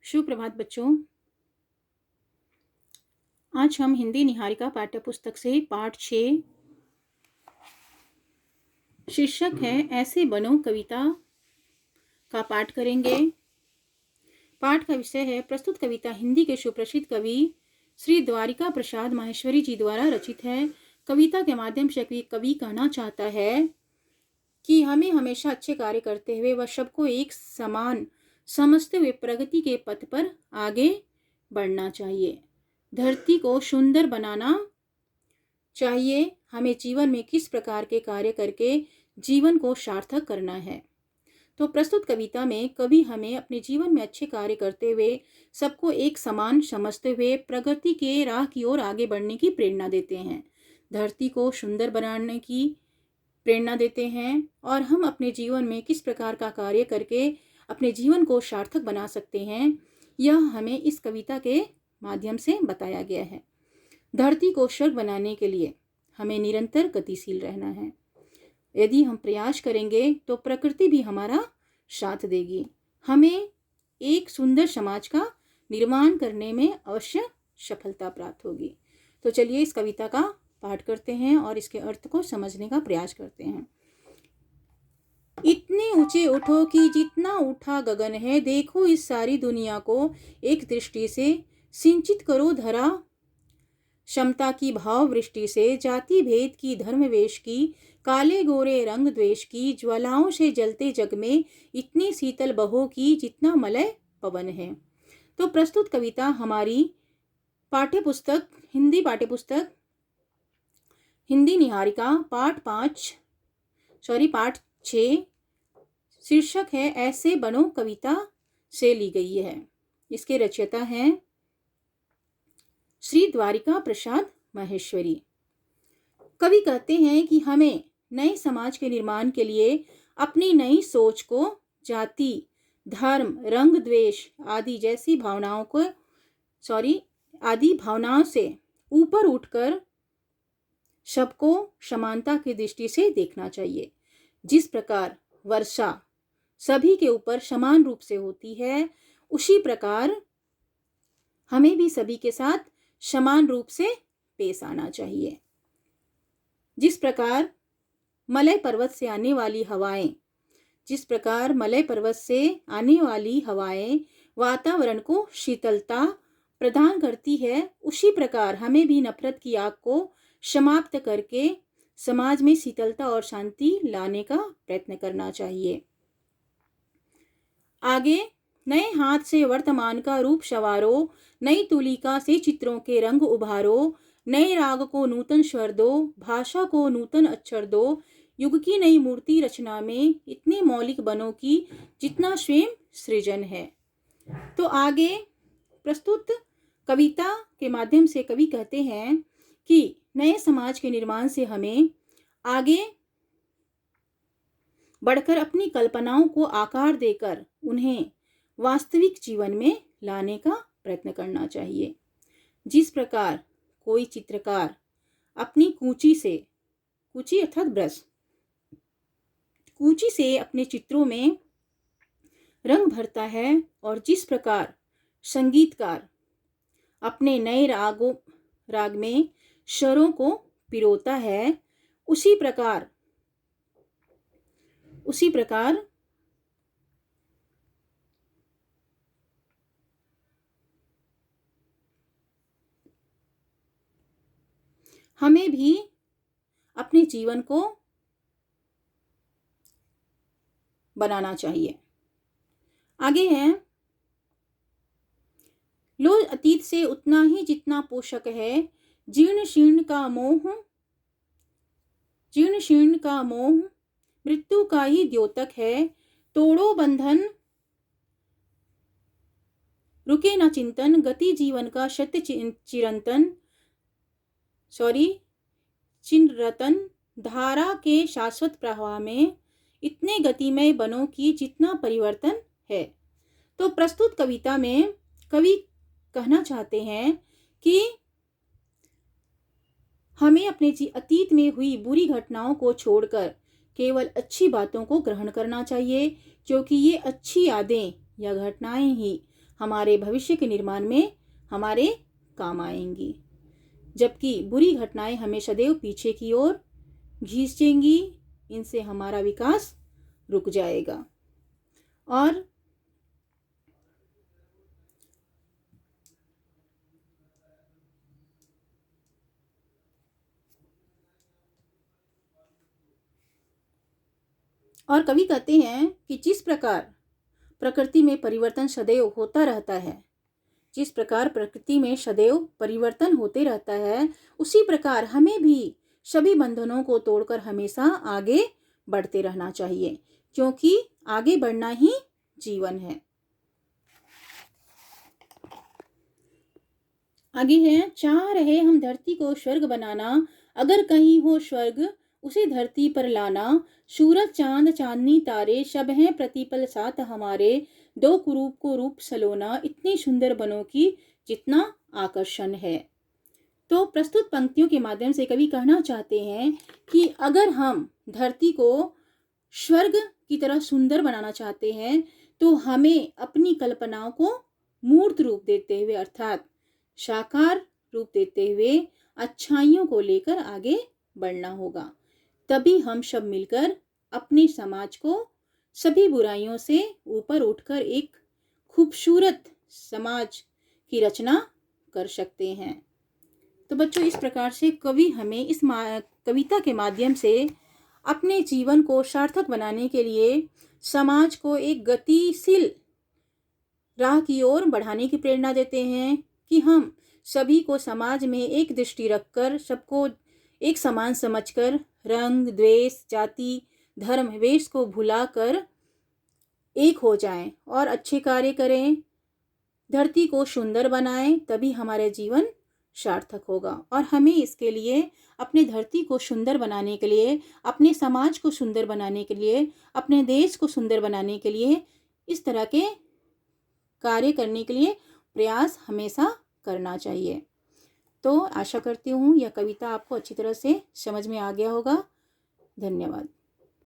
सुप्रभात बच्चों। आज हम हिंदी निहारिका पाठ्य पुस्तक से पाठ 6 शीर्षक है ऐसे बनो कविता का पाठ करेंगे। पाठ का विषय है प्रस्तुत कविता हिंदी के सुप्रसिद्ध कवि श्री द्वारिका प्रसाद माहेश्वरी जी द्वारा रचित है। कविता के माध्यम से कवि कहना चाहता है कि हमें हमेशा अच्छे कार्य करते हुए व सबको एक समान समझते हुए प्रगति के पथ पर आगे बढ़ना चाहिए। धरती को सुंदर बनाना चाहिए। हमें जीवन में किस प्रकार के कार्य करके जीवन को सार्थक करना है। तो प्रस्तुत कविता में कवि हमें अपने जीवन में अच्छे कार्य करते हुए सबको एक समान समझते हुए प्रगति के राह की ओर आगे बढ़ने की प्रेरणा देते हैं। धरती को सुंदर बनाने की प्रेरणा देते हैं और हम अपने जीवन में किस प्रकार का कार्य करके अपने जीवन को सार्थक बना सकते हैं, यह हमें इस कविता के माध्यम से बताया गया है। धरती को स्वर्ग बनाने के लिए हमें निरंतर गतिशील रहना है। यदि हम प्रयास करेंगे तो प्रकृति भी हमारा साथ देगी। हमें एक सुंदर समाज का निर्माण करने में अवश्य सफलता प्राप्त होगी। तो चलिए इस कविता का पाठ करते हैं और इसके अर्थ को समझने का प्रयास करते हैं। इतने ऊंचे उठो कि जितना उठा गगन है, देखो इस सारी दुनिया को एक दृष्टि से, सिंचित करो धरा क्षमता की भाव वृष्टि से, जाति भेद की धर्म वेश की, काले गोरे रंग द्वेष की, ज्वालाओं से जलते जग में इतनी शीतल बहो की जितना मलय पवन है। तो प्रस्तुत कविता हमारी पाठ्यपुस्तक हिंदी निहारिका पाठ 6 शीर्षक है ऐसे बनो कविता से ली गई है। इसके रचयिता हैं श्री द्वारिका प्रसाद माहेश्वरी। कवि कहते हैं कि हमें नए समाज के निर्माण के लिए अपनी नई सोच को जाति, धर्म, रंग, द्वेष आदि जैसी भावनाओं से ऊपर उठकर सबको समानता की दृष्टि से देखना चाहिए। जिस प्रकार वर्षा सभी के ऊपर समान रूप से होती है, उसी प्रकार हमें भी सभी के साथ समान रूप से पेश आना चाहिए। जिस प्रकार मलय पर्वत से आने वाली हवाएं वातावरण को शीतलता प्रदान करती है, उसी प्रकार हमें भी नफरत की आग को समाप्त करके समाज में शीतलता और शांति लाने का प्रयत्न करना चाहिए। आगे, नए हाथ से वर्तमान का रूप संवारो, नई तुलिका से चित्रों के रंग उभारो, नए राग को नूतन स्वर दो, भाषा को नूतन अक्षर दो, युग की नई मूर्ति रचना में इतने मौलिक बनो की जितना स्वयं सृजन है। तो आगे प्रस्तुत कविता के माध्यम से कवि कहते हैं कि नए समाज के निर्माण से हमें आगे बढ़कर अपनी कल्पनाओं को आकार देकर उन्हें वास्तविक जीवन में लाने का प्रयत्न करना चाहिए। जिस प्रकार कोई चित्रकार अपनी कूची अर्थात ब्रश कूची से अपने चित्रों में रंग भरता है और जिस प्रकार संगीतकार अपने नए राग में स्वरों को पिरोता है, उसी प्रकार हमें भी अपने जीवन को बनाना चाहिए। आगे है, लो अतीत से उतना ही जितना पोषक है, जीर्ण शीर्ण का मोह मृत्यु का ही द्योतक है, तोड़ो बंधन रुके न चिंतन, गति जीवन का सत्य चिरंतन धारा के शाश्वत प्रवाह में इतने गतिमय बनो की जितना परिवर्तन है। तो प्रस्तुत कविता में कवि कहना चाहते हैं कि हमें अपने अतीत में हुई बुरी घटनाओं को छोड़कर केवल अच्छी बातों को ग्रहण करना चाहिए, क्योंकि ये अच्छी यादें या घटनाएं ही हमारे भविष्य के निर्माण में हमारे काम आएंगी, जबकि बुरी घटनाएं हमें सदैव पीछे की ओर खींचेंगी। इनसे हमारा विकास रुक जाएगा। और कवि कहते हैं कि जिस प्रकार प्रकृति में परिवर्तन सदैव होता रहता है, जिस प्रकार प्रकृति में सदैव परिवर्तन होते रहता है, उसी प्रकार हमें भी सभी बंधनों को तोड़कर हमेशा आगे बढ़ते रहना चाहिए, क्योंकि आगे बढ़ना ही जीवन है। आगे है, चाह रहे हम धरती को स्वर्ग बनाना, अगर कहीं हो स्वर्ग उसे धरती पर लाना। सूरज चांद चांदनी तारे सब हैं प्रतिपल साथ हमारे, दो कुरूप को रूप सलोना, इतनी सुंदर बनों की जितना आकर्षण है। तो प्रस्तुत पंक्तियों के माध्यम से कवि कहना चाहते हैं कि अगर हम धरती को स्वर्ग की तरह सुंदर बनाना चाहते हैं तो हमें अपनी कल्पनाओं को मूर्त रूप देते हुए अर्थात साकार रूप देते हुए अच्छाइयों को लेकर आगे बढ़ना होगा। तभी हम सब मिलकर अपने समाज को सभी बुराइयों से ऊपर उठकर एक खूबसूरत समाज की रचना कर सकते हैं। तो बच्चों, इस प्रकार से कवि हमें इस कविता के माध्यम से अपने जीवन को सार्थक बनाने के लिए समाज को एक गतिशील राह की ओर बढ़ाने की प्रेरणा देते हैं कि हम सभी को समाज में एक दृष्टि रखकर, सबको एक समान समझकर, रंग, द्वेष, जाति, धर्म, वेश को भुलाकर एक हो जाएं और अच्छे कार्य करें, धरती को सुंदर बनाएं। तभी हमारा जीवन सार्थक होगा। और हमें इसके लिए अपने धरती को सुंदर बनाने के लिए, अपने समाज को सुंदर बनाने के लिए, अपने देश को सुंदर बनाने के लिए इस तरह के कार्य करने के लिए प्रयास हमेशा करना चाहिए। तो आशा करती हूँ यह कविता आपको अच्छी तरह से समझ में आ गया होगा। धन्यवाद।